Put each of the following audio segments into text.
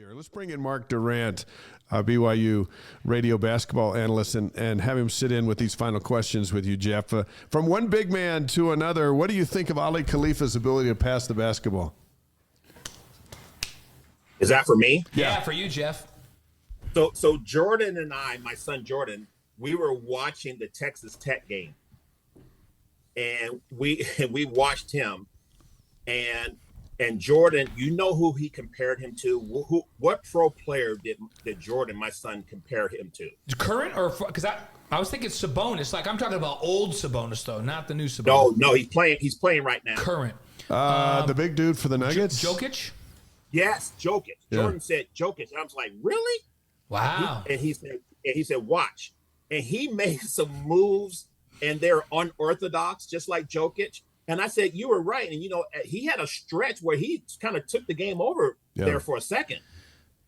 year. Let's bring in Mark Durrant, BYU Radio basketball analyst, and have him sit in with these final questions with you, Jeff. From one big man to another, what do you think of Ali Khalifa's ability to pass the basketball? Is that for me? Yeah, for you, Jeff. So Jordan and I, my son Jordan, we were watching the Texas Tech game, and we watched him, and Jordan, you know who he compared him to? What pro player did Jordan, my son, compare him to? Current or because I was thinking Sabonis. Like I'm talking about old Sabonis though, not the new Sabonis. No, he's playing right now. Current. The big dude for the Nuggets, Jokic. Yes, Jokic. Yeah. Jordan said Jokic, and I was like, really? Wow. He said, watch. And he made some moves, and they're unorthodox, just like Jokic. And I said, you were right. And, he had a stretch where he kind of took the game over there for a second.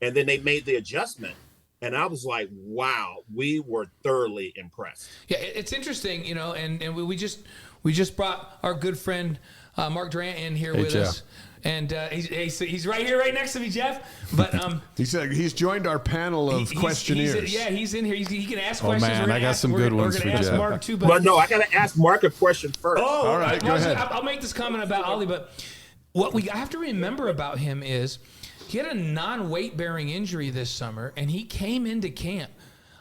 And then they made the adjustment. And I was like, wow, we were thoroughly impressed. Yeah, it's interesting, and we just brought our good friend Mark Durrant in here with us. And he's right here, right next to me, Jeff. But he said he's joined our panel of questionnaires. He's in here. He can ask questions. Oh man, I got some good ones for Jeff. Mark too, but no, I got to ask Mark a question first. Oh, all right, go ahead. I'll make this comment about Ali, but what we have to remember about him is he had a non-weight bearing injury this summer, and he came into camp,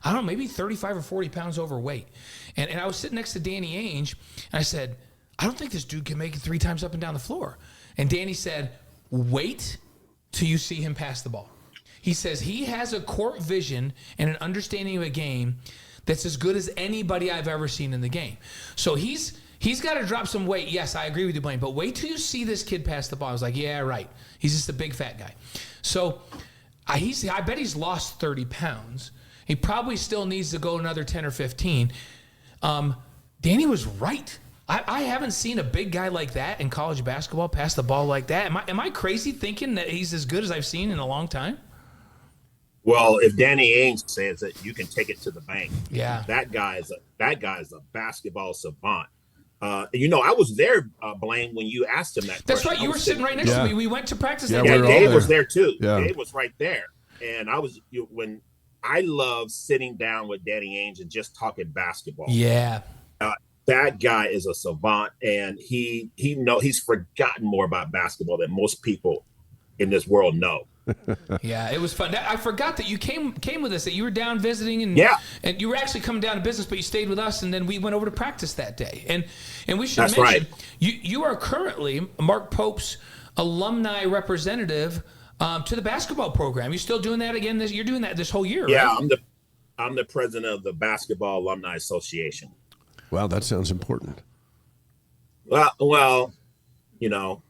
I don't know, maybe 35 or 40 pounds overweight. And I was sitting next to Danny Ainge, and I said, I don't think this dude can make it 3 times up and down the floor. And Danny said, wait till you see him pass the ball. He says he has a court vision and an understanding of a game that's as good as anybody I've ever seen in the game. So he's got to drop some weight. Yes, I agree with you, Blaine, but wait till you see this kid pass the ball. I was like, yeah, right. He's just a big fat guy. So I bet he's lost 30 pounds. He probably still needs to go another 10 or 15. Danny was right. I haven't seen a big guy like that in college basketball pass the ball like that. Am I crazy thinking that he's as good as I've seen in a long time? Well, if Danny Ainge says it, you can take it to the bank. Yeah, that guy is a basketball savant. I was there, Blaine, when you asked him that. That's question. right. You were sitting right next to me. We went to practice. Yeah, that Dave there. was there too. Yeah. Dave was right there, and when I love sitting down with Danny Ainge and just talking basketball. Yeah. That guy is a savant, and he's forgotten more about basketball than most people in this world know. Yeah, it was fun. I forgot that you came with us, that you were down visiting, and you were actually coming down to business, but you stayed with us, and then we went over to practice that day. And we should mention, you are currently Mark Pope's alumni representative to the basketball program. You're still doing that again? You're doing that this whole year, yeah, right? I'm the president of the Basketball Alumni Association. Wow, that sounds important. Well,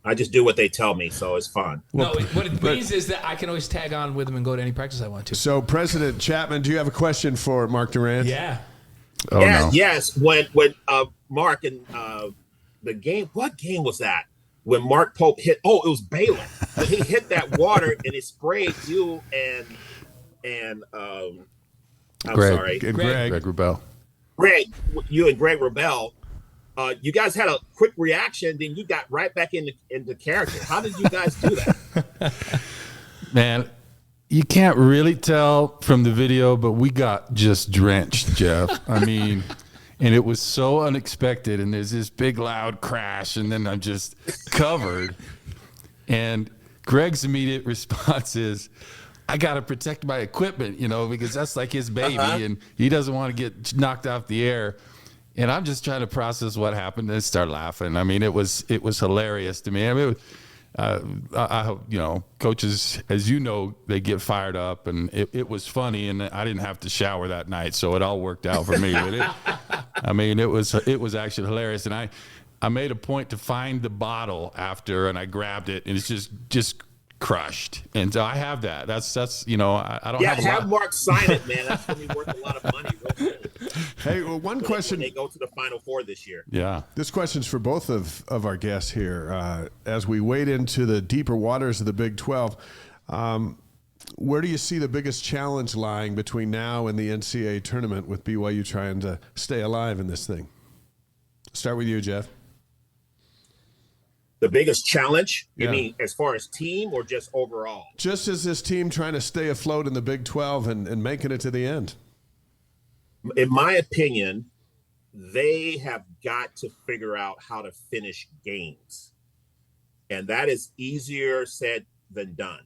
I just do what they tell me, so it's fun. No, what it means is that I can always tag on with them and go to any practice I want to. So, President Chapman, do you have a question for Mark Durrant? Yeah. Oh, no. Yes. When Mark and the game, what game was that? When Mark Pope hit, it was Baylor. When he hit that water and it sprayed you and Greg Wrubell. Greg, you and Greg Wrubell, you guys had a quick reaction, then you got right back into character. How did you guys do that? Man, you can't really tell from the video, but we got just drenched, Jeff. I mean, and it was so unexpected, and there's this big loud crash, and then I'm just covered. And Greg's immediate response is, I got to protect my equipment, because that's like his baby, and he doesn't want to get knocked off the air. And I'm just trying to process what happened and start laughing. I mean, it was hilarious to me. I mean, coaches, as you know, they get fired up, and it was funny, and I didn't have to shower that night, so it all worked out for me. But it was actually hilarious, and I made a point to find the bottle after, and I grabbed it, and it's just crushed. And so I have that. That's I don't have a lot. Have Mark sign it, man. That's going to be worth a lot of money. Hey, well, one question. When they go to the Final Four this year. Yeah. This question's for both of our guests here. As we wade into the deeper waters of the Big 12, where do you see the biggest challenge lying between now and the NCAA tournament with BYU trying to stay alive in this thing? Start with you, Jeff. The biggest challenge, you Yeah. mean as far as team or just overall? Just as this team trying to stay afloat in the Big 12 and making it to the end. In my opinion, they have got to figure out how to finish games. And that is easier said than done,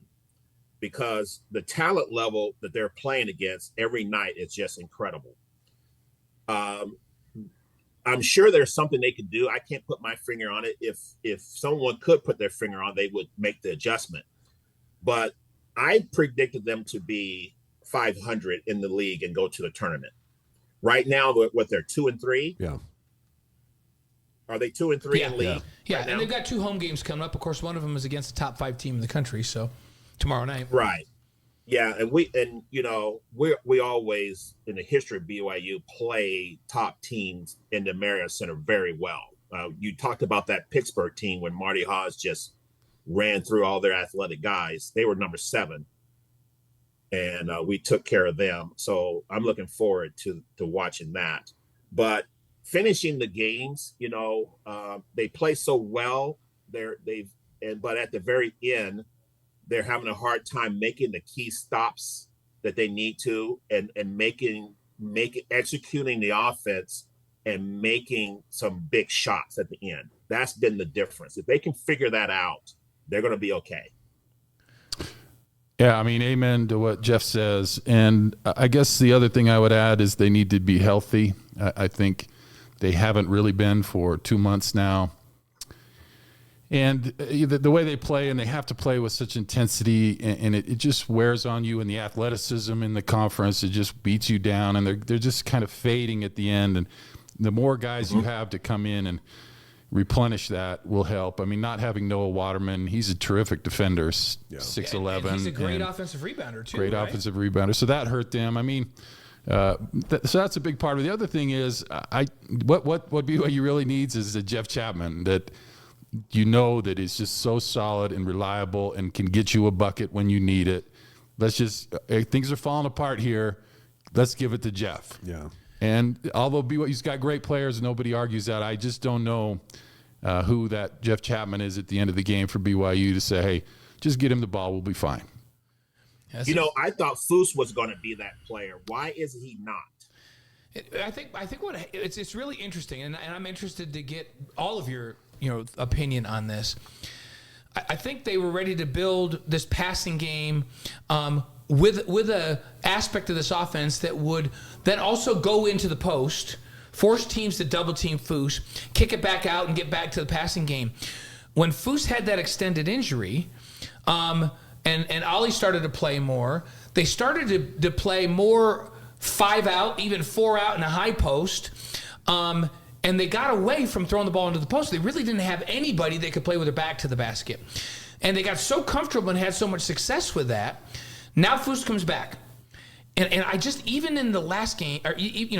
because the talent level that they're playing against every night is just incredible. I'm sure there's something they could do. I can't put my finger on it. If someone could put their finger on it, they would make the adjustment. But I predicted them to be 500 in the league and go to the tournament. Right now, what they're 2-3. Yeah. Are they 2-3 in league? Yeah, right and now? they've got 2 home games coming up. Of course, one of them is against the top 5 team in the country. So tomorrow night. Right. Yeah, and we always in the history of BYU play top teams in the Marriott Center very well. You talked about that Pittsburgh team when Marty Haas just ran through all their athletic guys. They were number 7, and we took care of them. So I'm looking forward to watching that. But finishing the games, they play so well. But at the very end, they're having a hard time making the key stops that they need to, and executing the offense and making some big shots at the end. That's been the difference. If they can figure that out, they're going to be okay. Yeah, I mean, amen to what Jeff says. And I guess the other thing I would add is they need to be healthy. I think they haven't really been for 2 months now. And the way they play, and they have to play with such intensity, and it just wears on you, and the athleticism in the conference, it just beats you down, and they're just kind of fading at the end. And the more guys you have to come in and replenish that will help. I mean, not having Noah Waterman, he's a terrific defender, 6'11". And he's a great offensive rebounder, too. Great offensive rebounder. So that hurt them. I mean, so that's a big part of it. The other thing is, what BYU really needs is a Jeff Chapman that – that is just so solid and reliable and can get you a bucket when you need it. Things are falling apart here. Let's give it to Jeff. Yeah. And although BYU's got great players, nobody argues that, I just don't know who that Jeff Chapman is at the end of the game for BYU to say, hey, just get him the ball, we'll be fine. I thought Foose was going to be that player. Why is he not? I think it's really interesting, and I'm interested to get all of your opinion on this. I think they were ready to build this passing game with a aspect of this offense that would then also go into the post, force teams to double team Foose, kick it back out, and get back to the passing game. When Foose had that extended injury, and Ali started to play more, they started to play more 5 out, even 4 out in a high post. And they got away from throwing the ball into the post. They really didn't have anybody that could play with their back to the basket. And they got so comfortable and had so much success with that. Now Foose comes back. And I just, even in the last game, or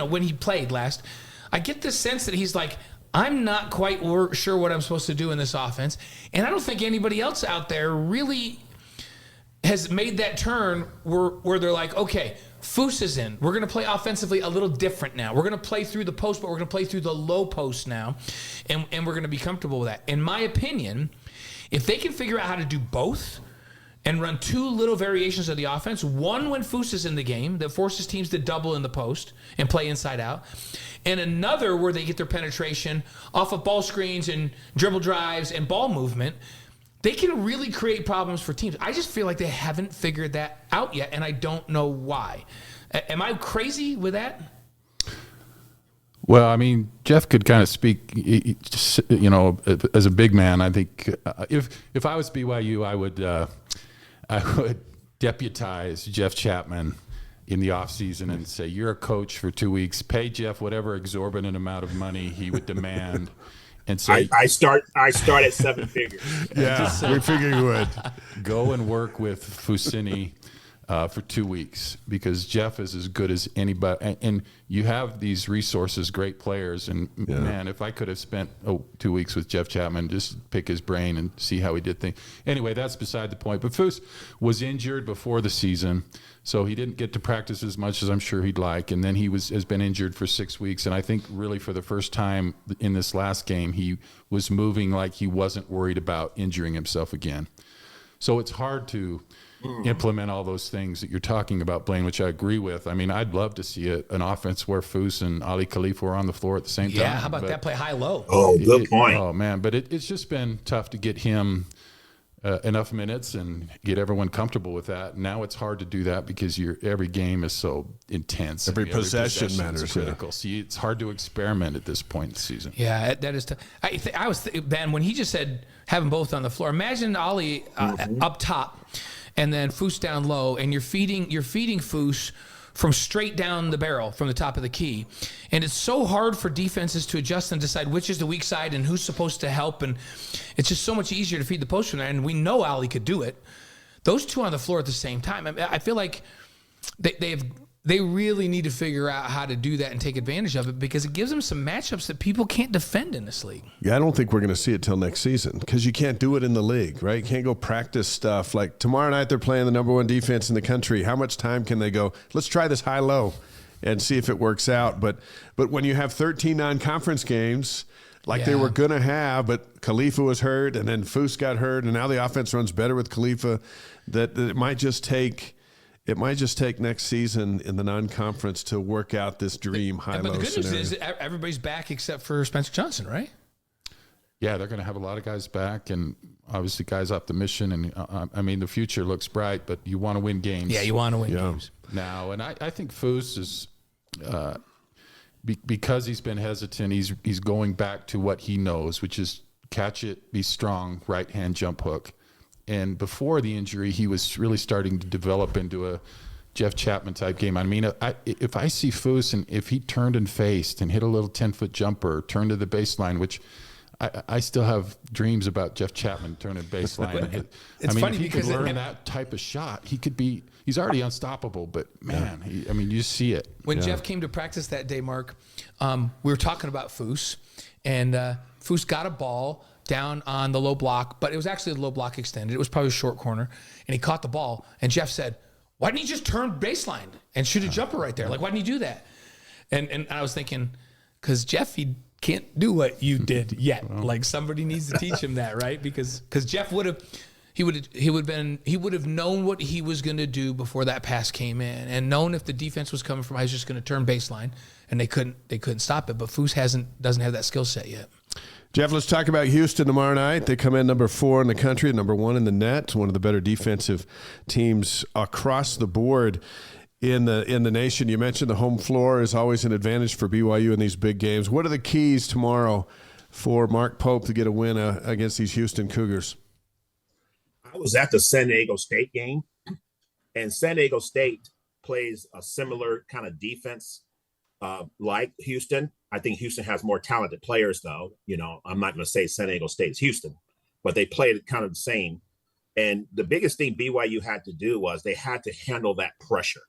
when he played last, I get this sense that he's like, I'm not quite sure what I'm supposed to do in this offense. And I don't think anybody else out there really has made that turn where they're like, okay, Foose is in. We're going to play offensively a little different now. We're going to play through the post, but we're going to play through the low post now, and we're going to be comfortable with that. In my opinion, if they can figure out how to do both and run 2 little variations of the offense, one when Foose is in the game that forces teams to double in the post and play inside out, and another where they get their penetration off of ball screens and dribble drives and ball movement, they can really create problems for teams. I just feel like they haven't figured that out yet, and I don't know why. Am I crazy with that? Well, I mean, Jeff could kind of speak, as a big man. I think if I was BYU, I would deputize Jeff Chapman in the offseason and say, you're a coach for 2 weeks. Pay Jeff whatever exorbitant amount of money he would demand. And so I start at 7 figures. Yeah, we figured you would. Go and work with Fusini. for 2 weeks, because Jeff is as good as anybody. And you have these resources, great players. And man, if I could have spent 2 weeks with Jeff Chapman, just pick his brain and see how he did things. Anyway, that's beside the point. But Foose was injured before the season, so he didn't get to practice as much as I'm sure he'd like. And then he has been injured for 6 weeks. And I think really for the first time in this last game, he was moving like he wasn't worried about injuring himself again. So it's hard to implement all those things that you're talking about, Blaine, which I agree with. I mean, I'd love to see an offense where Foose and Ali Khalifa were on the floor at the same time. Yeah, how about that play high-low? Oh, good point. Oh, man, but it's just been tough to get him enough minutes and get everyone comfortable with that. Now it's hard to do that because every game is so intense. Every possession matters. Critical. See, it's hard to experiment at this point in the season. Yeah, that is tough. I was Ben, when he just said have them both on the floor. Imagine Ali up top, and then Foose down low, and you're feeding Foose from straight down the barrel from the top of the key. And it's so hard for defenses to adjust and decide which is the weak side and who's supposed to help. And it's just so much easier to feed the post from there. And we know Ali could do it. Those two on the floor at the same time, I feel like they really need to figure out how to do that and take advantage of it, because it gives them some matchups that people can't defend in this league. Yeah, I don't think we're going to see it till next season, because you can't do it in the league, right? You can't go practice stuff. Like tomorrow night they're playing the number one defense in the country. How much time can they go, let's try this high-low and see if it works out? But when you have 13 non-conference games like they were going to have, but Khalifa was hurt and then Foose got hurt, and now the offense runs better with Khalifa, that it might just take – next season in the non-conference to work out this dream high-low scenario. But the good news is everybody's back except for Spencer Johnson, right? Yeah, they're going to have a lot of guys back, and obviously guys off the mission. And I mean, the future looks bright, but you want to win games. Yeah, you want to win games now. And I think Foose is because he's been hesitant. He's going back to what he knows, which is catch it, be strong, right hand jump hook. And before the injury, he was really starting to develop into a Jeff Chapman type game. I mean, if I see Foose, and if he turned and faced and hit a little 10-foot jumper, turned to the baseline, which I still have dreams about Jeff Chapman turning baseline. It's funny if he because could learn that type of shot, he's already unstoppable. But man, you see it. When Jeff came to practice that day, Mark, we were talking about Foose, and Foose got a ball down on the low block, but it was actually the low block extended. It was probably a short corner, and he caught the ball, and Jeff said, why didn't he just turn baseline and shoot a jumper right there? Like, why didn't he do that? And I was thinking, because Jeff, he can't do what you did yet. Like, somebody needs to teach him that, right? Because Jeff would have known what he was going to do before that pass came in, and known if the defense was coming from, I was just going to turn baseline, and they couldn't stop it. But Foose doesn't have that skill set yet. Jeff, let's talk about Houston tomorrow night. They come in number 4 in the country, number 1 in the net, one of the better defensive teams across the board in the nation. You mentioned the home floor is always an advantage for BYU in these big games. What are the keys tomorrow for Mark Pope to get a win against these Houston Cougars? I was at the San Diego State game, and San Diego State plays a similar kind of defense like Houston. I think Houston has more talented players, though. I'm not going to say San Diego State is Houston, but they played kind of the same. And the biggest thing BYU had to do was they had to handle that pressure.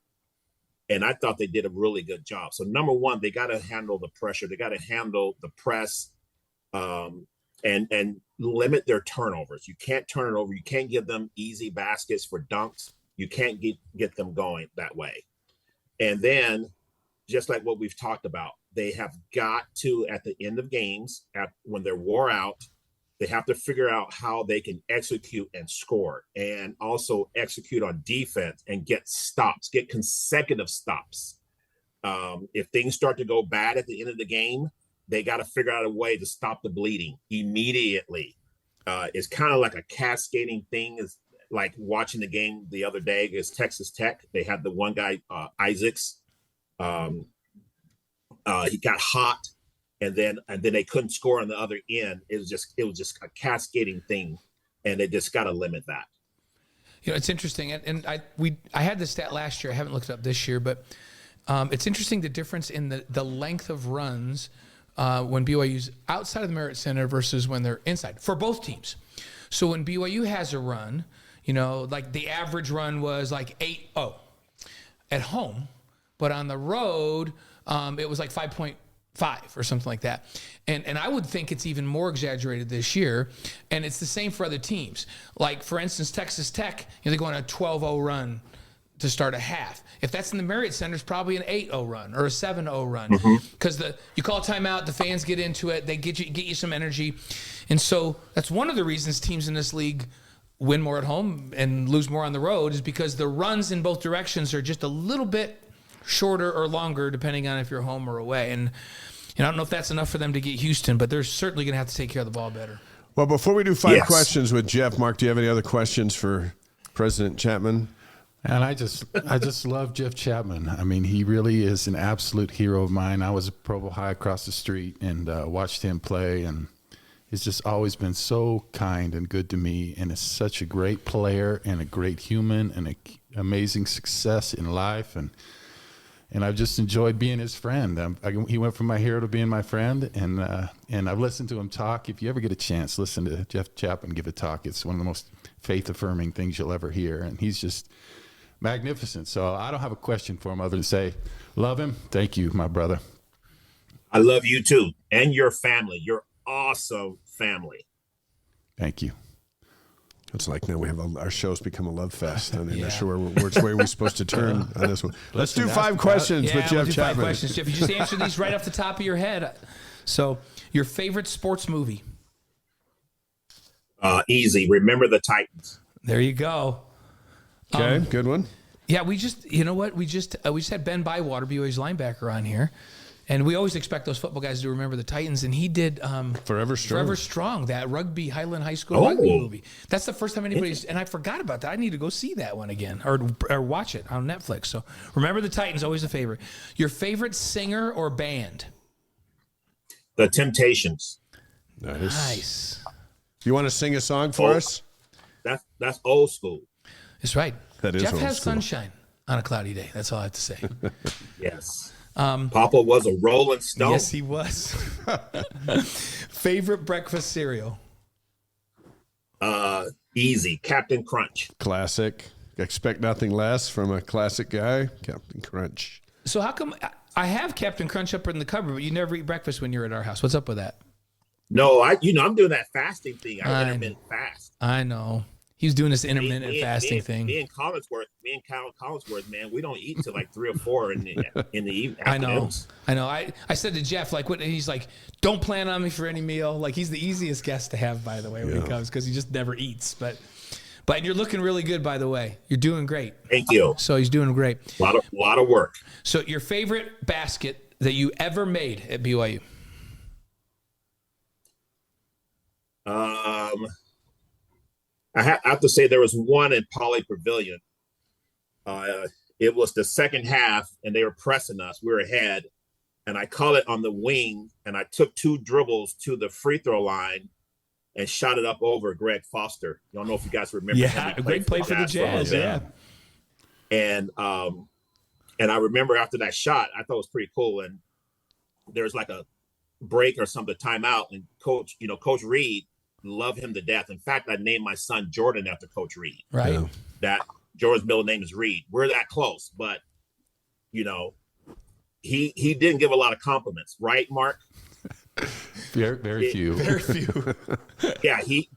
And I thought they did a really good job. So number one, they got to handle the pressure. They got to handle the press and limit their turnovers. You can't turn it over. You can't give them easy baskets for dunks. You can't get them going that way. And then, just like what we've talked about, they have got to, at the end of games, when they're wore out, they have to figure out how they can execute and score, and also execute on defense and get stops, get consecutive stops. If things start to go bad at the end of the game, they got to figure out a way to stop the bleeding immediately. It's kind of like a cascading thing. It's like watching the game the other day against Texas Tech. They had the one guy, Isaacs. He got hot, and then they couldn't score on the other end. It was just a cascading thing, and they just got to limit that. It's interesting, and I had this stat last year. I haven't looked it up this year, but it's interesting the difference in the length of runs when BYU's outside of the Merit Center versus when they're inside for both teams. So when BYU has a run, like the average run was like 8.0 at home, but on the road, it was like 5.5 or something like that. And I would think it's even more exaggerated this year. And it's the same for other teams. Like, for instance, Texas Tech, they go on a 12-0 run to start a half. If that's in the Marriott Center, it's probably an 8-0 run or a 7-0 run. Because you call a timeout, the fans get into it, they get you some energy. And so that's one of the reasons teams in this league win more at home and lose more on the road, is because the runs in both directions are just a little bit shorter or longer, depending on if you're home or away. And I don't know if that's enough for them to get Houston, but they're certainly going to have to take care of the ball better. Well, before we do five questions with Jeff, Mark, do you have any other questions for President Chapman? And I just love Jeff Chapman. I mean, he really is an absolute hero of mine. I was at Provo High across the street and watched him play, and he's just always been so kind and good to me, and is such a great player and a great human and an amazing success in life. And I've just enjoyed being his friend. He went from my hero to being my friend, and I've listened to him talk. If you ever get a chance, listen to Jeff Chapman give a talk. It's one of the most faith-affirming things you'll ever hear, and he's just magnificent. So I don't have a question for him other than say, love him. Thank you, my brother. I love you too, and your family. Your awesome family. Thank you. It's like now we have our show's become a love fest. I mean, not sure which way we're supposed to turn on this one. Let's do five questions with Jeff Chapman. 5 questions, Jeff. You just answer these right off the top of your head. So, your favorite sports movie? Easy. Remember the Titans. There you go. Okay, good one. Yeah, we just had Ben Bywater, BYU's linebacker, on here. And we always expect those football guys to remember the Titans, and he did Forever Strong, that rugby, Highland High School rugby movie. That's the first time anybody's, and I forgot about that. I need to go see that one again, or watch it on Netflix. So remember the Titans, always a favorite. Your favorite singer or band? The Temptations. Nice. You want to sing a song for us? That's old school. That's right. That is Jeff old has school. Sunshine on a cloudy day. That's all I have to say. Yes. Papa was a Rolling Stone. Yes, he was. Favorite breakfast cereal? Easy. Captain Crunch. Classic. Expect nothing less from a classic guy, Captain Crunch. So how come I have Captain Crunch up in the cupboard, but you never eat breakfast when you're at our house? What's up with that? No, I'm doing that fasting thing. I intermittent fast. I know. He was doing this intermittent fasting thing. Me and Collinsworth, man, we don't eat till like 3 or 4 in the evening. I know. I said to Jeff, like, what? And he's like, don't plan on me for any meal. Like, he's the easiest guest to have, by the way, when he comes, because he just never eats. But you're looking really good, by the way. You're doing great. Thank you. So he's doing great. A lot of work. So your favorite basket that you ever made at BYU? I have to say there was one in Poly Pavilion. It was the second half, and they were pressing us. We were ahead, and I caught it on the wing, and I took 2 dribbles to the free throw line and shot it up over Greg Foster. I don't know if you guys remember. Yeah, Greg played for the Jazz. Yeah. And I remember after that shot, I thought it was pretty cool. And there was like a break or something, timeout, and Coach Reed, love him to death. In fact, I named my son Jordan after Coach Reed. Right. Yeah. That Jordan's middle name is Reed. We're that close, but he didn't give a lot of compliments, right, Mark? Very few. Very few. Yeah, he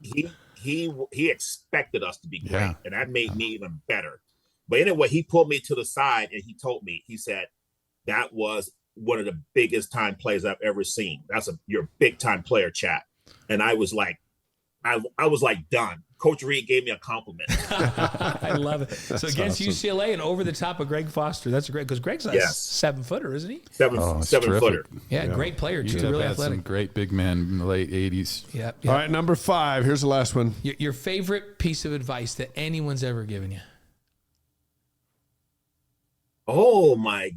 expected us to be great, and that made me even better. But anyway, he pulled me to the side and he told me, he said, that was one of the biggest time plays I've ever seen. You're a big time player, chat. And I was like, I was like done. Coach Reed gave me a compliment. I love it. So against awesome. UCLA and over the top of Greg Foster. That's great, because Greg's a 7-footer, isn't he? Seven footer. Yeah, great player too. Really athletic. Some great big men in the late 80s. Yeah. All right, number 5. Here's the last one. Your favorite piece of advice that anyone's ever given you? Oh my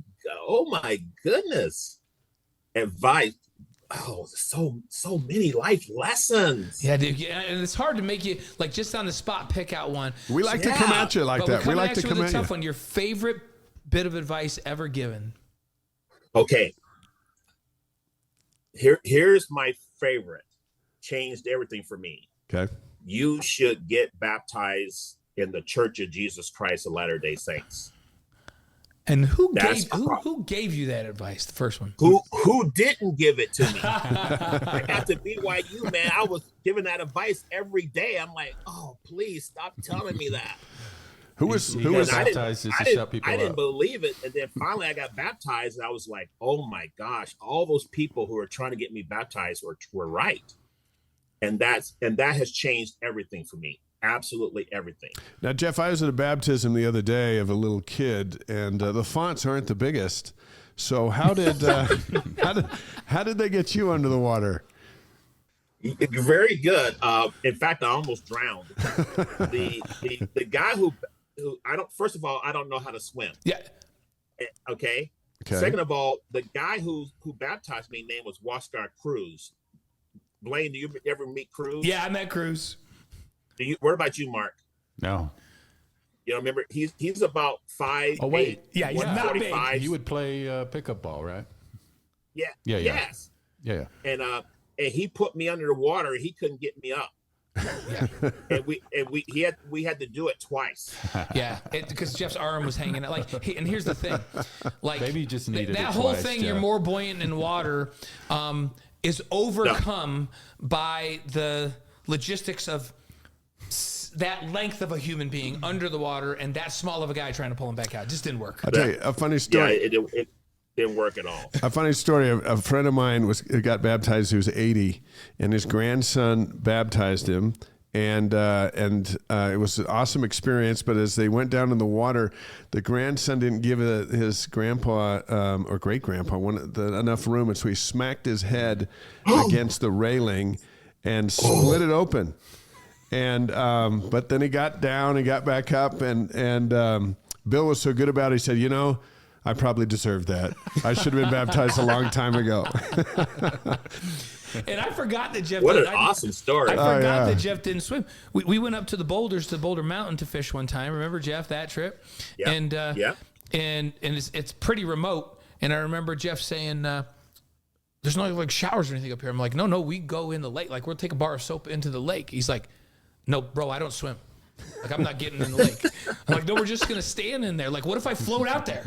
goodness. Advice. Oh, so many life lessons. Yeah, dude. Yeah, and it's hard to make you, like, just on the spot pick out one. We like to come at you like that. We like to come at you. Tough one. Your favorite bit of advice ever given? Okay. Here's my favorite. Changed everything for me. Okay. You should get baptized in the Church of Jesus Christ of Latter-day Saints. And who gave you that advice? The first one. Who didn't give it to me? I got to BYU, man. I was giving that advice every day. I'm like, oh, please stop telling me that. Who was baptized to shut people I didn't up. believe it. And then finally I got baptized and I was like, oh my gosh, all those people who were trying to get me baptized were right. And that has changed everything for me. Absolutely everything. Now, Jeff, I was at a baptism the other day of a little kid, and the fonts aren't the biggest. So how did how did they get you under the water? Very good. In fact, I almost drowned. The guy who I don't know how to swim. Yeah. Okay. Second of all, the guy who baptized me, name was Wascar Cruz. Blaine, do you ever meet Cruz? Yeah, I met Cruz. What about you, Mark? No. You know, remember he's about 5'8". Oh wait, yeah, he's not big. He would play pickup ball, right? Yeah. Yeah. Yes. Yeah. And he put me under the water. He couldn't get me up. Yeah. and we had to do it twice. Yeah, because Jeff's arm was hanging out. And here's the thing, maybe you just needed that it whole twice, thing. Jeff. You're more buoyant in water, is overcome by the logistics of that length of a human being under the water and that small of a guy trying to pull him back out. It just didn't work. I'll tell you a funny story. Yeah, it didn't work at all. A funny story. A friend of mine got baptized. He was 80, and his grandson baptized him. And it was an awesome experience. But as they went down in the water, the grandson didn't give his grandpa or great grandpa enough room, and so he smacked his head against the railing and split it open. And but then he got down and got back up, and Bill was so good about it. He said, I probably deserved that. I should have been baptized a long time ago. And I forgot that Jeff. What an awesome story! I forgot that Jeff didn't swim. We went up to the boulders, to Boulder Mountain, to fish one time. Remember, Jeff, that trip? Yeah. And and it's pretty remote. And I remember Jeff saying, "There's no like showers or anything up here." I'm like, "No, we go in the lake. Like we'll take a bar of soap into the lake." He's like, "No, bro, I don't swim. Like I'm not getting in the lake." I'm like, "No, we're just gonna stand in there. Like, what if I float out there?"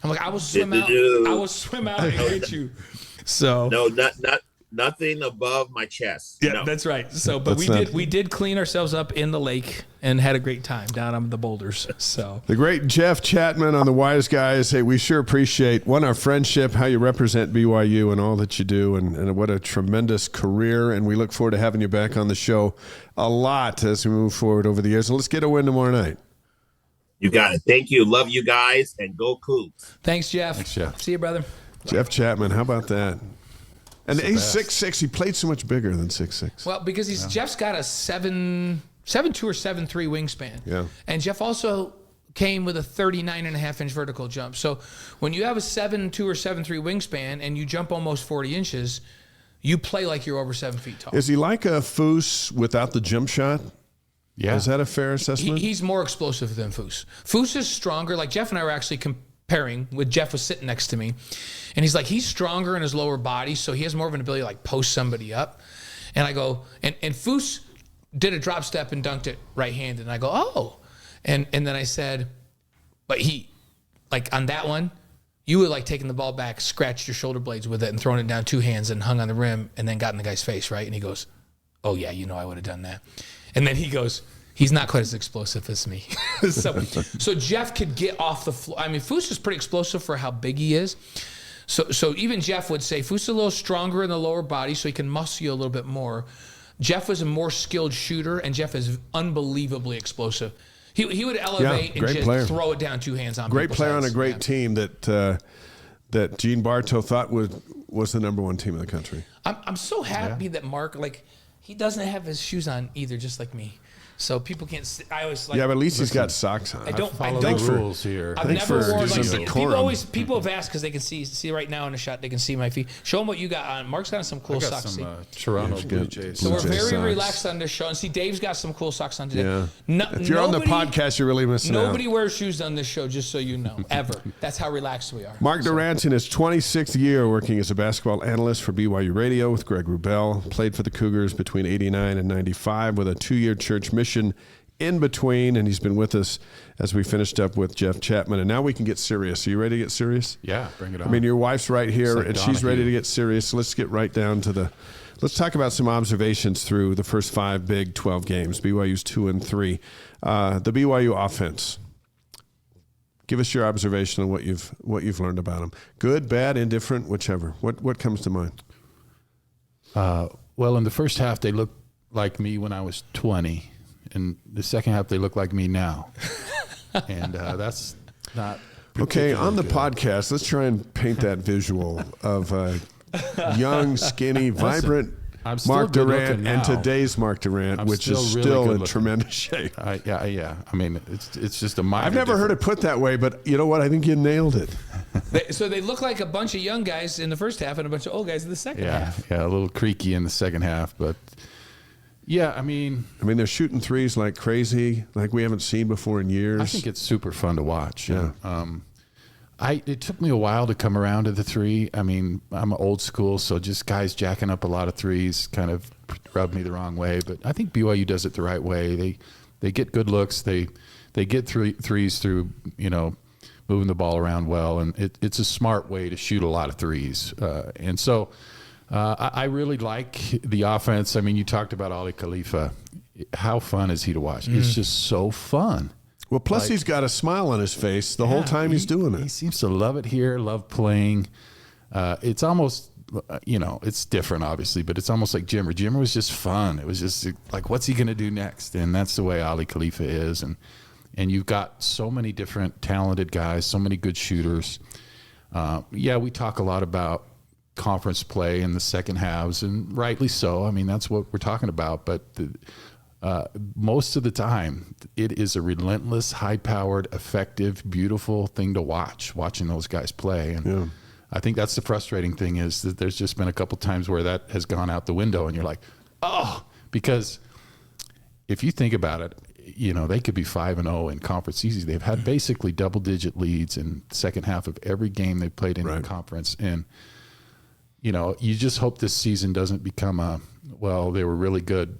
I'm like, "I will swim out. I will swim out and get you." So no, nothing above my chest. Yeah, no. That's right. So, but we did clean ourselves up in the lake and had a great time down on the boulders. So the great Jeff Chapman on the Wise Guys. Hey, we sure appreciate our friendship, how you represent BYU and all that you do, and what a tremendous career. And we look forward to having you back on the show a lot as we move forward over the years. So let's get a win tomorrow night. You got it. Thank you. Love you guys, and go Cougs. Thanks, Jeff. Thanks, Jeff. See you, brother. Jeff Chapman, how about that? And he's 6'6". He played so much bigger than 6'6". Well, because Jeff's got a 7'2" or 7'3" wingspan. Yeah. And Jeff also came with a 39.5-inch vertical jump. So when you have a 7'2" or 7'3" wingspan and you jump almost 40 inches, you play like you're over 7 feet tall. Is he like a Foose without the jump shot? Yeah. Is that a fair assessment? He's more explosive than Foose. Foose is stronger. Like Jeff and I were actually comparing with Jeff was sitting next to me. And he's like, he's stronger in his lower body, so he has more of an ability to like post somebody up. And I go, and Foose did a drop step and dunked it right-handed. And I go, oh. And then I said, but he, like on that one, you would like taking the ball back, scratched your shoulder blades with it and thrown it down 2 hands and hung on the rim and then got in the guy's face, right? And he goes, oh yeah, I would have done that. And then he goes, he's not quite as explosive as me. So Jeff could get off the floor. I mean, Foose is pretty explosive for how big he is. So even Jeff would say Foose is a little stronger in the lower body, so he can muscle you a little bit more. Jeff was a more skilled shooter, and Jeff is unbelievably explosive. He would elevate and just throw it down 2 hands on. Great player on a great team that Gene Bartow thought was the number 1 team in the country. I'm so happy that Mark, like, he doesn't have his shoes on either, just like me. So people can't see. I always like. Yeah, but at least he's got socks on. I don't follow the rules here. I've never worn like people have asked because they can see right now in the shot they can see my feet. Show them what you got on. Mark's got some cool socks. Some Toronto Blue Jays. So we're very relaxed on this show. And see, Dave's got some cool socks on today. Yeah. If you're on the podcast, you're really missing out. Nobody wears shoes on this show, just so you know, ever. That's how relaxed we are. Mark Durrant in his 26th year working as a basketball analyst for BYU Radio with Greg Wrubell. Played for the Cougars between '89 and '95 with a 2-year church mission in between, and he's been with us as we finished up with Jeff Chapman. And now we can get serious. Are you ready to get serious? Yeah, bring it on. I mean, your wife's right here, like and she's Donahue. ready to get serious. So let's get right down to let's talk about some observations through the first 5 Big 12 games. BYU's 2-3. The BYU offense. Give us your observation on what you've learned about them. Good, bad, indifferent, whichever. What comes to mind? Well, in the first half, they looked like me when I was 20. In the second half, they look like me now. And that's not Okay, on the good. podcast, let's try and paint that visual of a young, skinny, vibrant I'm still Mark good Durrant looking and now. today's Mark Durrant, I'm which is still really still good in looking. tremendous shape. Yeah. I mean, it's just a minor I've never heard it put that way, but you know what? I think you nailed it. So they look like a bunch of young guys in the first half and a bunch of old guys in the second half. Yeah, a little creaky in the second half, but yeah, I mean, they're shooting threes like crazy, like we haven't seen before in years. I think it's super fun to watch. Yeah. It took me a while to come around to the three. I mean, I'm old school, so just guys jacking up a lot of threes kind of rubbed me the wrong way. But I think BYU does it the right way. They get good looks. They get threes through, moving the ball around well, and it's a smart way to shoot a lot of threes. And so I really like the offense. I mean, you talked about Ali Khalifa. How fun is he to watch? It's just so fun. Well, plus he's got a smile on his face the whole time he's doing He it. seems to love it here, love playing. It's almost, it's different, obviously, but it's almost like Jimmer. Jimmer was just fun. It was just like, what's he going to do next? And that's the way Ali Khalifa is. And you've got so many different talented guys, so many good shooters. We talk a lot about conference play in the second halves, and rightly so. I mean, that's what we're talking about. But most of the time, it is a relentless, high-powered, effective, beautiful thing to watching those guys play. And I think that's the frustrating thing, is that there's just been a couple times where that has gone out the window, and you're like, oh, because if you think about it, they could be 5-0 in conference seasons. They've had basically double-digit leads in the second half of every game they've played in the conference. And, you just hope this season doesn't become they were really good,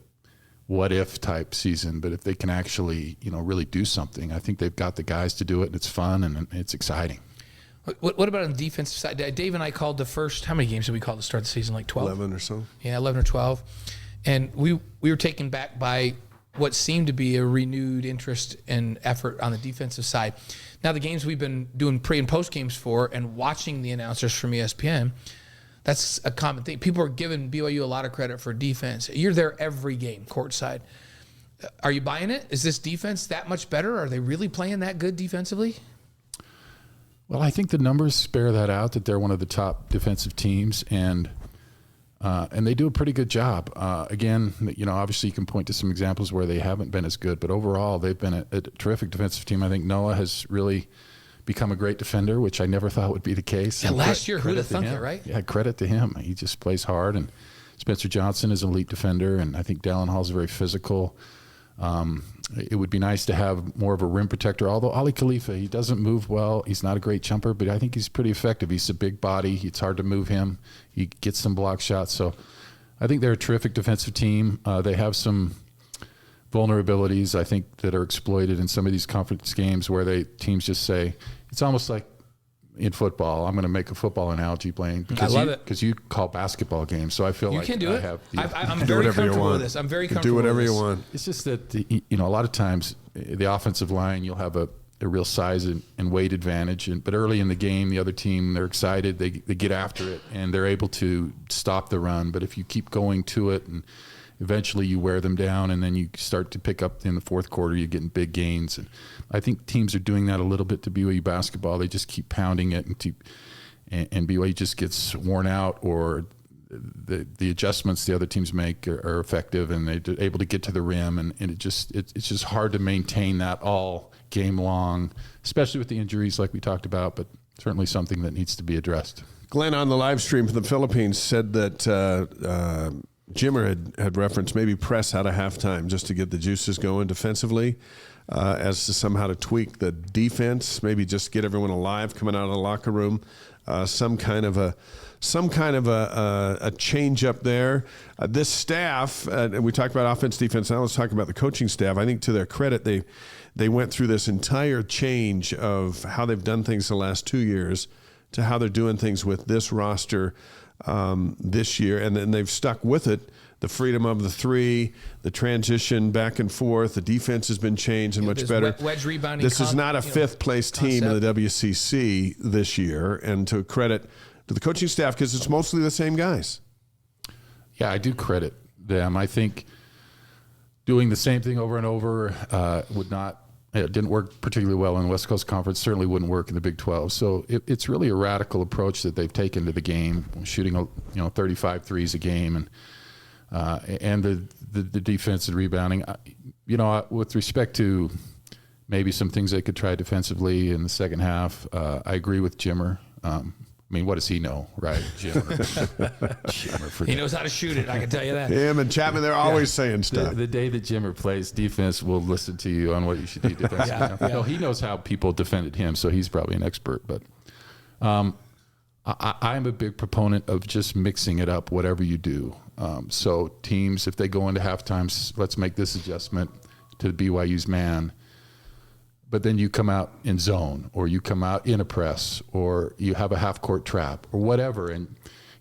what-if type season. But if they can actually, really do something, I think they've got the guys to do it, and it's fun, and it's exciting. What about on the defensive side? Dave and I called the first, how many games did we call to start the season? Like 12? 11 or so. Yeah, 11 or 12. And we were taken back by what seemed to be a renewed interest and effort on the defensive side. Now, the games we've been doing pre- and post games for and watching the announcers from ESPN, that's a common thing. People are giving BYU a lot of credit for defense. You're there every game, courtside. Are you buying it? Is this defense that much better? Are they really playing that good defensively? Well, I think the numbers bear that out, that they're one of the top defensive teams, and they do a pretty good job. Again, obviously you can point to some examples where they haven't been as good, but overall they've been a terrific defensive team. I think Noah has really become a great defender, which I never thought would be the case. Yeah, And last year, who'd have credit to thunk it, him. right? Yeah, credit to him. He just plays hard, and Spencer Johnson is an elite defender, and I think Dallin Hall's very physical. It would be nice to have more of a rim protector, although Ali Khalifa, he doesn't move well. He's not a great jumper, but I think he's pretty effective. He's a big body. It's hard to move him. He gets some block shots. So I think they're a terrific defensive team. They have some vulnerabilities, I think, that are exploited in some of these conference games where teams just say, it's almost like in football, I'm going to make a football analogy, Blaine, because you call basketball games. So I feel You like can do I it. have I'm Do very whatever you comfortable want. with this. I'm very You can comfortable do whatever with you this. want. It's just that, a lot of times the offensive line, you'll have a real size and weight advantage. But early in the game, the other team, they're excited. They get after it, and they're able to stop the run. But if you keep going to it, and eventually you wear them down, and then you start to pick up in the fourth quarter, you're getting big gains. And I think teams are doing that a little bit to BYU basketball. They just keep pounding it, and BYU just gets worn out, or the adjustments the other teams make are effective, and they're able to get to the rim, and it's just hard to maintain that all game long, especially with the injuries like we talked about, but certainly something that needs to be addressed. Glenn on the live stream from the Philippines said that Jimmer had referenced maybe press out of halftime just to get the juices going defensively, as to somehow to tweak the defense, maybe just get everyone alive coming out of the locker room. some kind of a change up there. This staff, and we talked about offense, defense. Now let's talk about the coaching staff. I think to their credit, they went through this entire change of how they've done things the last 2 years to how they're doing things with this roster this year, and then they've stuck with it. The freedom of the three, the transition back and forth, the defense has been changed and much better. Wedge rebounding. This is not a fifth-place team in the WCC this year, and to credit to the coaching staff because it's mostly the same guys. Yeah, I do credit them. I think doing the same thing over and over it didn't work particularly well in the West Coast Conference, certainly wouldn't work in the Big 12. So it's really a radical approach that they've taken to the game, shooting 35 threes a game, and the defense and rebounding. With respect to maybe some things they could try defensively in the second half, I agree with Jimmer. What does he know, right? Jimmer, he knows how to shoot it, I can tell you that. Him and Chapman, they're always saying stuff. The day that Jimmer plays defense, we'll listen to you on what you should do defensively. No, he knows how people defended him, so he's probably an expert. But I'm a big proponent of just mixing it up, whatever you do. So teams, if they go into halftime, let's make this adjustment to BYU's man. But then you come out in zone, or you come out in a press, or you have a half-court trap, or whatever. And,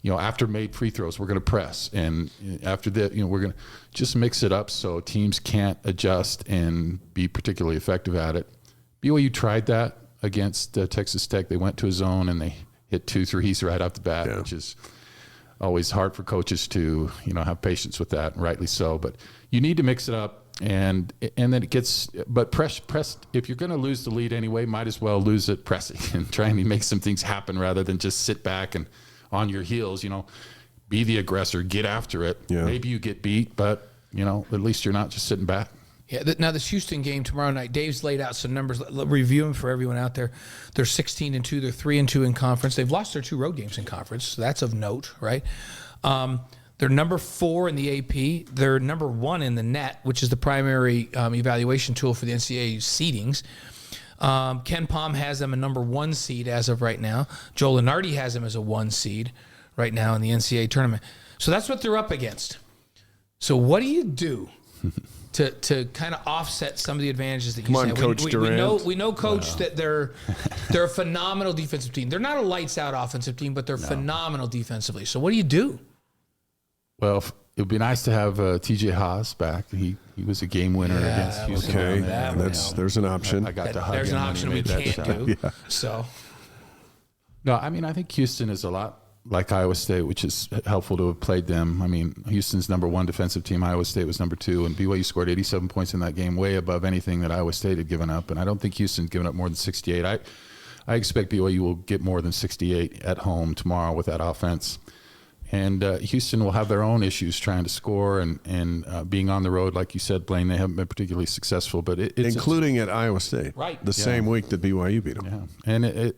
after made free throws, we're going to press. And after that, we're going to just mix it up so teams can't adjust and be particularly effective at it. BYU tried that against Texas Tech. They went to a zone, and they hit 2 threes right off the bat, which is always hard for coaches to, have patience with that, and rightly so. But you need to mix it up. And then it gets, but press. If you're going to lose the lead anyway, might as well lose it pressing and trying to make some things happen rather than just sit back and on your heels. Be the aggressor, get after it. Yeah. Maybe you get beat, but at least you're not just sitting back. Yeah. Now this Houston game tomorrow night, Dave's laid out some numbers. Review them for everyone out there. They're 16-2. They're 3-2 in conference. They've lost their 2 road games in conference. So that's of note, right? They're number 4 in the AP. They're number 1 in the net, which is the primary evaluation tool for the NCAA seedings. Ken Pom has them a number 1 seed as of right now. Joe Lunardi has them as a 1 seed right now in the NCAA tournament. So that's what they're up against. So what do you do to kind of offset some of the advantages that you say? Coach Durrant. We know, Coach, that they're a phenomenal defensive team. They're not a lights-out offensive team, but they're phenomenal defensively. So what do you do? Well, it would be nice to have TJ Haas back. He was a game winner against Houston. Okay, there's an option. I got to hug him. There's an option we can't do. Yeah. So, no, I think Houston is a lot like Iowa State, which is helpful to have played them. Houston's number 1 defensive team. Iowa State was number 2, and BYU scored 87 points in that game, way above anything that Iowa State had given up. And I don't think Houston's given up more than 68. I expect BYU will get more than 68 at home tomorrow with that offense. And Houston will have their own issues trying to score and being on the road. Like you said, Blaine, they haven't been particularly successful. But including at Iowa State. Right. The same week that BYU beat them. Yeah. And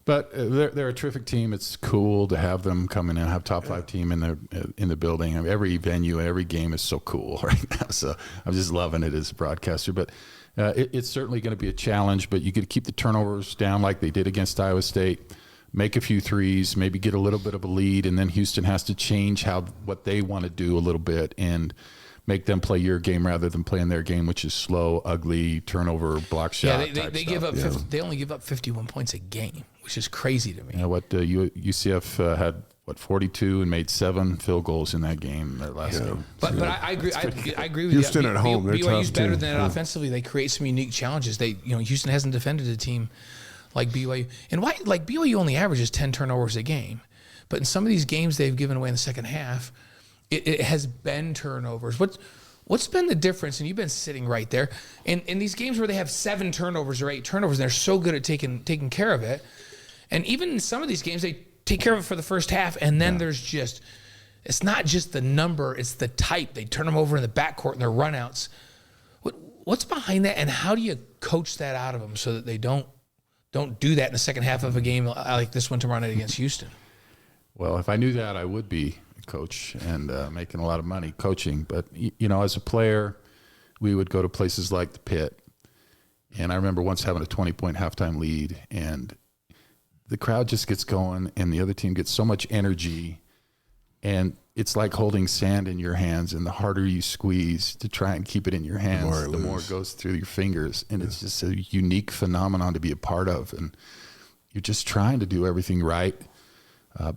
but they're a terrific team. It's cool to have them come in and have top 5 team in the building. Every venue, every game is so cool right now. So I'm just loving it as a broadcaster. But it's certainly going to be a challenge. But you could keep the turnovers down like they did against Iowa State. Make a few threes, maybe get a little bit of a lead, and then Houston has to change what they want to do a little bit and make them play your game rather than playing their game, which is slow, ugly, turnover, block shot. Yeah, they give up. They only give up 51 points a game, which is crazy to me. UCF had 42 and made 7 field goals in that game, their last game. But I agree. I agree with Houston you. at home, they're BYU's tough better too. than that offensively. They create some unique challenges. Houston hasn't defended a team like BYU. And why? Like BYU only averages 10 turnovers a game, but in some of these games they've given away in the second half, it has been turnovers. What's been the difference? And you've been sitting right there in these games where they have 7 turnovers or 8 turnovers, and they're so good at taking care of it. And even in some of these games, they take care of it for the first half, and then it's not just the number, it's the type. They turn them over in the backcourt and their runouts. What's behind that, and how do you coach that out of them so that they don't do that in the second half of a game like this one tomorrow night against Houston? Well, if I knew that, I would be a coach and making a lot of money coaching. But, as a player, we would go to places like the Pit. And I remember once having a 20-point halftime lead, and the crowd just gets going and the other team gets so much energy, and it's like holding sand in your hands, and the harder you squeeze to try and keep it in your hands, the more it goes through your fingers. And it's just a unique phenomenon to be a part of. And you're just trying to do everything right.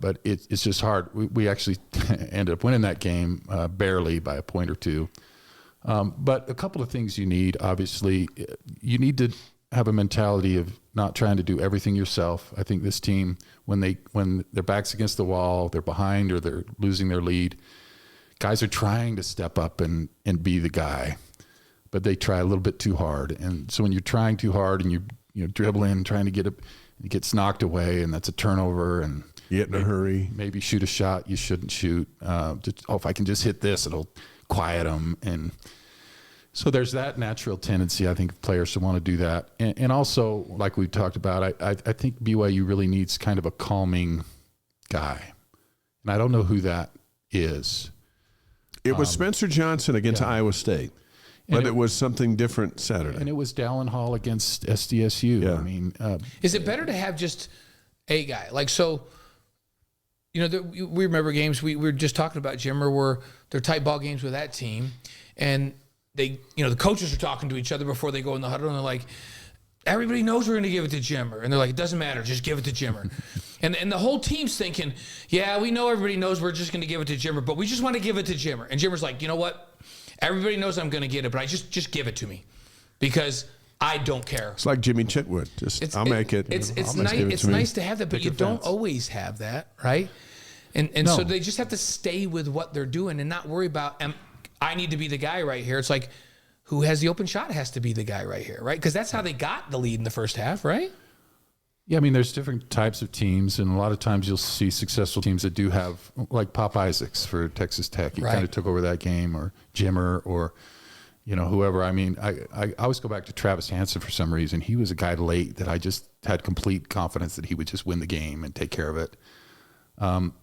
But it's just hard. We actually ended up winning that game barely by a point or two. But a couple of things you need, obviously, you need to have a mentality of not trying to do everything yourself. I think this team, when their back's against the wall, they're behind or they're losing their lead, guys are trying to step up and be the guy, but they try a little bit too hard. And so when you're trying too hard and you dribble in, trying to it gets knocked away, and that's a turnover, and you get in a hurry. Maybe shoot a shot you shouldn't shoot. If I can just hit this, it'll quiet them. And so there's that natural tendency, I think, players to want to do that. And also, like we talked about, I think BYU really needs kind of a calming guy. And I don't know who that is. It was Spencer Johnson against Iowa State, but it was something different Saturday. And it was Dallin Hall against SDSU. Yeah. I mean, is it better to have just a guy? Like, so, we remember games we were just talking about, Jimmer, where they're tight ball games with that team, and they, the coaches are talking to each other before they go in the huddle, and they're like, everybody knows we're going to give it to Jimmer. And they're like, it doesn't matter, just give it to Jimmer. and the whole team's thinking, yeah, we know everybody knows we're just going to give it to Jimmer, but we just want to give it to Jimmer. And Jimmer's like, you know what? Everybody knows I'm going to get it, but I just give it to me because I don't care. It's like Jimmy Chitwood. I'll make it. It's nice to have that, but you don't always have that, right? And so they just have to stay with what they're doing and not worry about, I need to be the guy right here. It's like, who has the open shot has to be the guy right here, right? Because that's how they got the lead in the first half, right? Yeah, I mean, there's different types of teams, and a lot of times you'll see successful teams that do have, like Pop Isaacs for Texas Tech. He kind of took over that game, or Jimmer, or whoever. I mean, I always go back to Travis Hansen for some reason. He was a guy late that I just had complete confidence that he would just win the game and take care of it.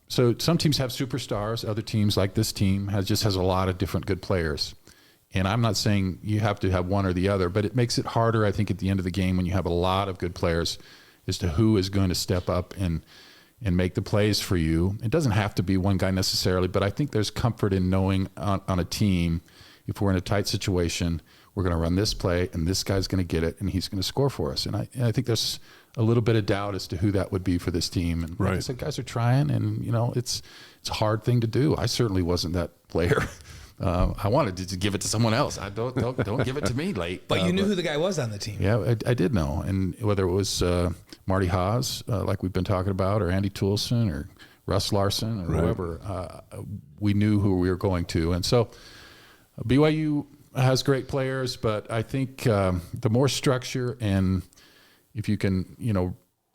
So some teams have superstars. Other teams, like this team, has a lot of different good players. And I'm not saying you have to have one or the other, but it makes it harder, I think, at the end of the game when you have a lot of good players as to who is going to step up and make the plays for you. It doesn't have to be one guy necessarily, but I think there's comfort in knowing on a team, if we're in a tight situation, we're going to run this play and this guy's going to get it and he's going to score for us. And I think there's a little bit of doubt as to who that would be for this team. And like I said, guys are trying, and it's a hard thing to do. I certainly wasn't that player. I wanted to give it to someone else. I don't give it to me late. But you knew who the guy was on the team. Yeah, I did know. And whether it was Marty Haas, like we've been talking about, or Andy Toulson, or Russ Larson, or whoever, we knew who we were going to. And so BYU has great players, but I think the more structure, and if you can,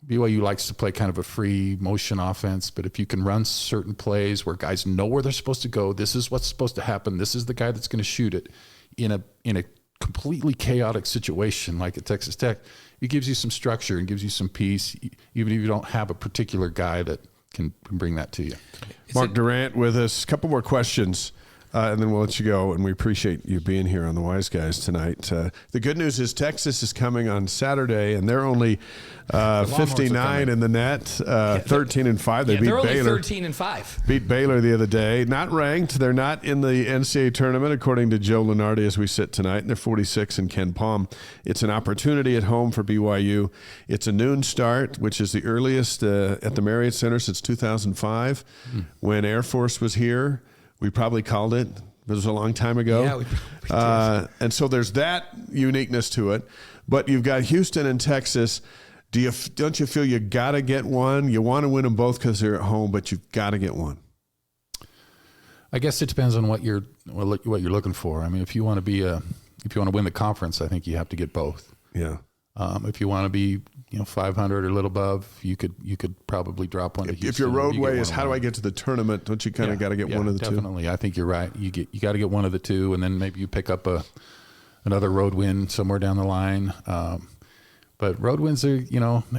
BYU likes to play kind of a free motion offense, but if you can run certain plays where guys know where they're supposed to go, this is what's supposed to happen, this is the guy that's going to shoot it in a completely chaotic situation like at Texas Tech, it gives you some structure and gives you some peace, even if you don't have a particular guy that can bring that to you. Mark Durrant with us. A couple more questions. And then we'll let you go, and we appreciate you being here on the Wise Guys tonight. The good news is Texas is coming on Saturday, and they're only 59 in the net, 13-5. They beat they're Baylor. Only 13-5. Beat Baylor the other day. Not ranked. They're not in the NCAA tournament, according to Joe Lunardi as we sit tonight. And they're 46 in Ken Palm. It's an opportunity at home for BYU. It's a noon start, which is the earliest at the Marriott Center since 2005 when Air Force was here. We probably called it. It was a long time ago. Yeah, we did. And so there's that uniqueness to it. But you've got Houston and Texas. Don't you feel you got to get one? You want to win them both because they're at home, but you've got to get one. I guess it depends on what you're looking for. I mean, if you want to win the conference, I think you have to get both. Yeah. If you want to be 500 or a little above, you could probably drop one to Houston. If your roadway is how do I get to the tournament, don't you kind of got to get one of the two? Definitely. I think you're right. You got to get one of the two, and then maybe you pick up another road win somewhere down the line. But road wins are,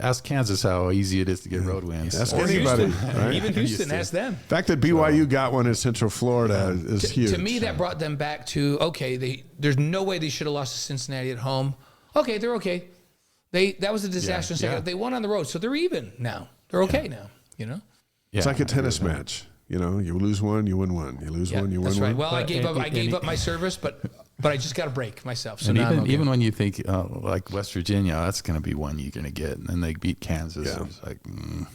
ask Kansas how easy it is to get road wins. Ask anybody. Right? Even Houston, ask them. The fact that BYU got one in Central Florida is huge. To me, that brought them back to, there's no way they should have lost to Cincinnati at home. Okay, they're okay. That was a disaster. Yeah. They won on the road, so they're even now. They're okay now. Yeah, it's like a tennis match. You lose one, you win one. You lose one, you win that's right. one. Well, I gave up my service, but I just got a break myself. So now even when you think like West Virginia, that's going to be one you're going to get, and then they beat Kansas. Yeah. It's like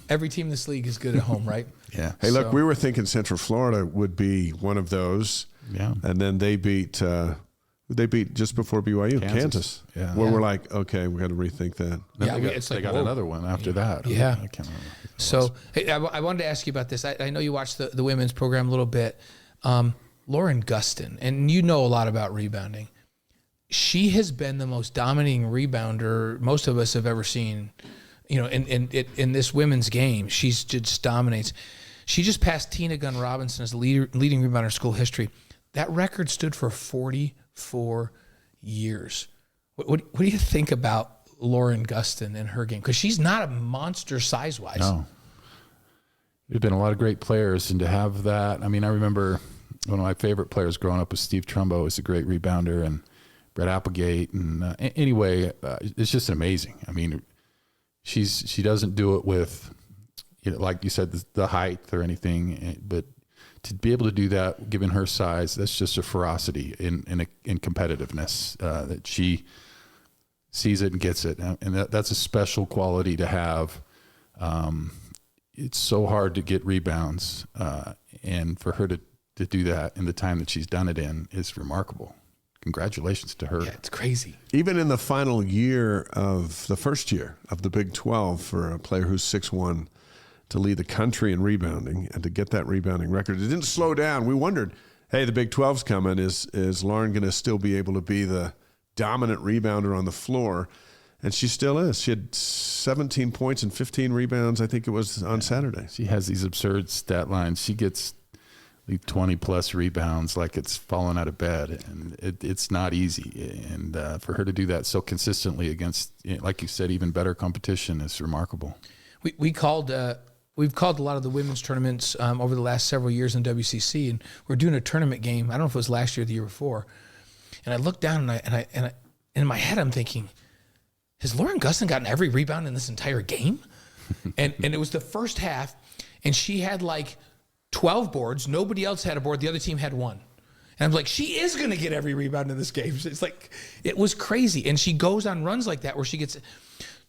every team in this league is good at home, right? Yeah. Hey, look, we were thinking Central Florida would be one of those. Yeah. And then they beat just before BYU, Kansas. Yeah. Where we're like, okay, we got to rethink that. They got another one after that. Yeah. I can't remember. So hey, I wanted to ask you about this. I know you watched the women's program a little bit. Lauren Gustin, and you know a lot about rebounding. She has been the most dominating rebounder most of us have ever seen. In this women's game, she's just dominates. She just passed Tina Gunn Robinson as the leading rebounder in school history. That record stood for 44 years. What do you think about Lauren Gustin and her game? Because she's not a monster size-wise. No. There's been a lot of great players, and to have that, I mean, I remember one of my favorite players growing up was Steve Trumbo, was a great rebounder, and Brett Applegate. And anyway, it's just amazing. I mean, she doesn't do it with, like you said, the height or anything, but to be able to do that, given her size, that's just a ferocity in competitiveness that she sees it and gets it, and that's a special quality to have. It's so hard to get rebounds, and for her to do that in the time that she's done it in is remarkable. Congratulations to her. Yeah, it's crazy. Even in the final year of the first year of the Big 12 for a player who's 6'1", to lead the country in rebounding and to get that rebounding record, it didn't slow down. We wondered, hey, the Big 12's coming. Is Lauren going to still be able to be the dominant rebounder on the floor? And she still is. She had 17 points and 15 rebounds, I think it was, on Saturday. She has these absurd stat lines. She gets 20-plus rebounds like it's falling out of bed, and it's not easy. And for her to do that so consistently against, like you said, even better competition is remarkable. We've called a lot of the women's tournaments over the last several years in WCC, and we're doing a tournament game. I don't know if it was last year or the year before. And I looked down, and in my head I'm thinking, has Lauren Gustin gotten every rebound in this entire game? and it was the first half, and she had like 12 boards. Nobody else had a board. The other team had one. And I'm like, she is going to get every rebound in this game. It's like, it was crazy. And she goes on runs like that where she gets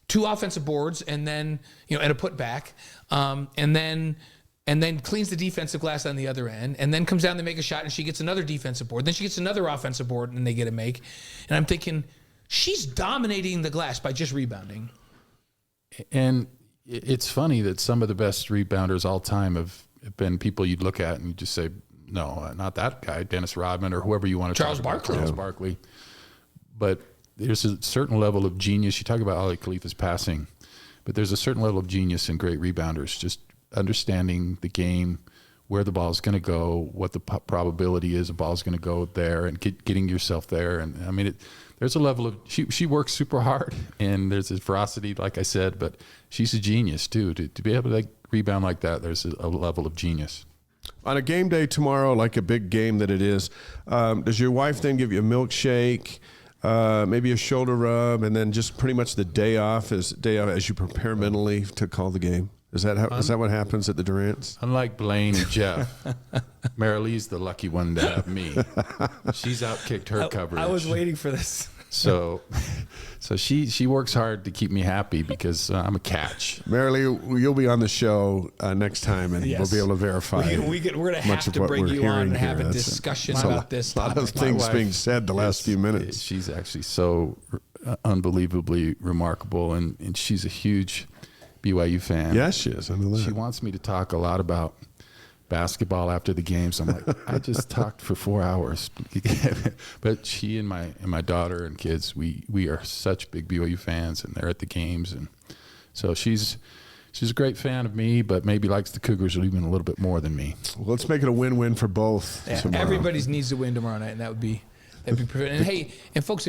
2 offensive boards and then, and a putback, and then cleans the defensive glass on the other end, and then comes down to make a shot, and she gets another defensive board. Then she gets another offensive board, and they get a make. And I'm thinking, she's dominating the glass by just rebounding. And it's funny that some of the best rebounders all time have been people you'd look at and you just say, no, not that guy, Dennis Rodman or whoever you want to Charles talk about. Barkley. Charles Barkley. But there's a certain level of genius. You talk about Ali Khalifa's passing, but there's a certain level of genius in great rebounders, just understanding the game, where the ball is going to go, what the probability is a ball is going to go there, and getting yourself there. And I mean, there's a level of, she works super hard, and there's a ferocity, like I said, but she's a genius too. To be able to rebound like that, there's a level of genius. On a game day tomorrow, like a big game that it is, does your wife then give you a milkshake, maybe a shoulder rub, and then just pretty much the day off as you prepare mentally to call the game? Is that what happens at the Durrants? Unlike Blaine and Jeff, Marilee's the lucky one to have me. She's outkicked her coverage. I was waiting for this. So she works hard to keep me happy because I'm a catch. Marilee, you'll be on the show next time, and we'll be able to verify. We're going to have to bring you on and have a discussion about this topic. A lot of things being said the last few minutes. She's actually so unbelievably remarkable, and she's a huge BYU fan. Yes, she is. I know that. She wants me to talk a lot about basketball after the games. I'm like, I just talked for 4 hours. But she and my daughter and kids, we are such big BYU fans, and they're at the games, and so she's a great fan of me, but maybe likes the Cougars even a little bit more than me. Well, let's make it a win-win for both. Yeah, everybody needs to win tomorrow night, and that'd be perfect. And hey, and folks,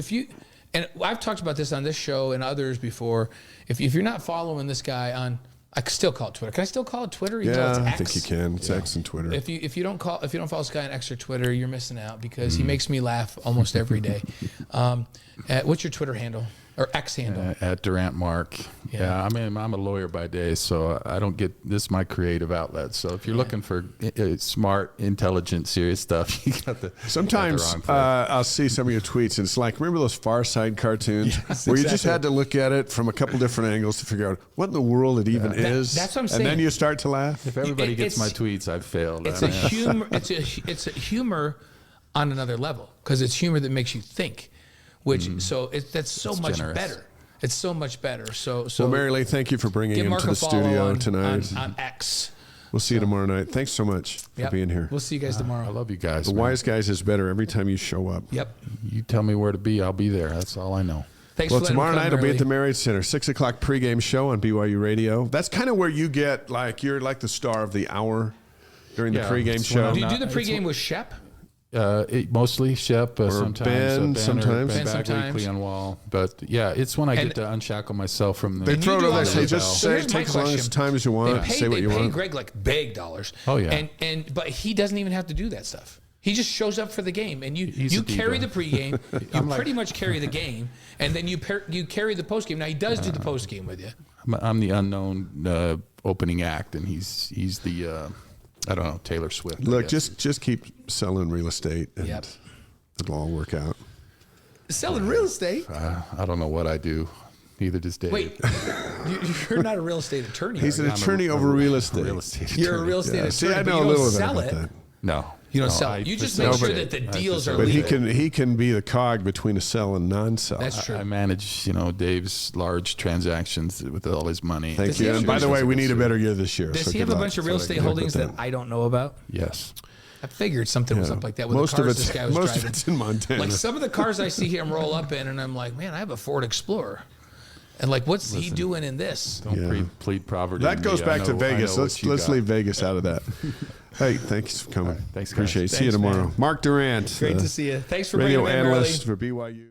and I've talked about this on this show and others before. If you're not following this guy on, I can still call it Twitter. Can I still call it Twitter? Yeah, I think you can. It's X and Twitter. If you don't follow this guy on X or Twitter, you're missing out because he makes me laugh almost every day. What's your Twitter handle? or X handle. At Durrant Mark. Yeah. I mean, I'm a lawyer by day, so I don't get this is my creative outlet. So if you're looking for smart, intelligent, serious stuff, you got the Sometimes got the wrong place. I'll see some of your tweets, and it's like, remember those Far Side cartoons where you just had to look at it from a couple different angles to figure out what in the world it even is? That's what I'm saying. And then you start to laugh. If everybody gets my tweets, I've failed. It's a humor. It's a humor on another level because it's humor that makes you think, which that's so much generous. better. It's so much better. So Well, Mary Lee, thank you for bringing give him Mark to a the follow studio on, tonight. on X. We'll see you tomorrow night. Thanks so much for being here. We'll see you guys tomorrow. I love you guys. The man. Wise Guys is better every time you show up. Yep. You tell me where to be, I'll be there. That's all I know. Thanks Well, for letting tomorrow me come, night will be Mary at the Lee. Marriott Center, 6 o'clock pregame show on BYU Radio. That's kind of where you get, like, you're like the star of the hour during the pregame it's show. when Do you I'm do the not- pregame with Shep? Mostly Shep, sometimes Ben, sometimes. Ben Ben Bagley, Cleon Wall. But yeah, it's when I get to unshackle myself from the. They throw it do over there, all say, those- just So say, here's my take as long as question. time as you want, say what you They pay want. Greg like big dollars. Oh, yeah. But he doesn't even have to do that stuff. He just shows up for the game, and He's you a diva. carry the pregame. You pretty much carry the game, and then you carry the postgame. Now he does do the postgame with you. I'm the unknown opening act, and he's the I don't know, Taylor Swift. I Look, guess. just keep selling real estate, and Yep. it'll all work out. Selling real estate. I don't know what I do. Neither does Dave. Wait, you're not a real estate attorney. He's are an you? attorney over real estate. Real estate. You're a attorney. real estate Yeah. attorney. See, I but know you a don't little bit sell about it. that. No, You don't sell it. You just make sure that the deals are But he legal. can be the cog between a sell and non-sell. That's true. I manage, Dave's large transactions with all his money. Thank Does he you. have And a by bunch the of- way, we need a better year this year. Does so he good have a luck. bunch of real So estate good luck holdings with that I don't know about? Yes. I figured something was up like that with Most the of cars it's this guy was most driving. of it's in Montana. Like some of the cars I see him roll up in, and I'm like, man, I have a Ford Explorer. And like, what's he doing in this? Don't plead poverty. That goes back to Vegas. Let's leave Vegas out of that. Hey, thanks for coming. Thanks, guys. Appreciate it. See you Thanks, tomorrow. man. Mark Durrant, Great to see you. Thanks for radio bringing me, Mary Lee. analyst for BYU.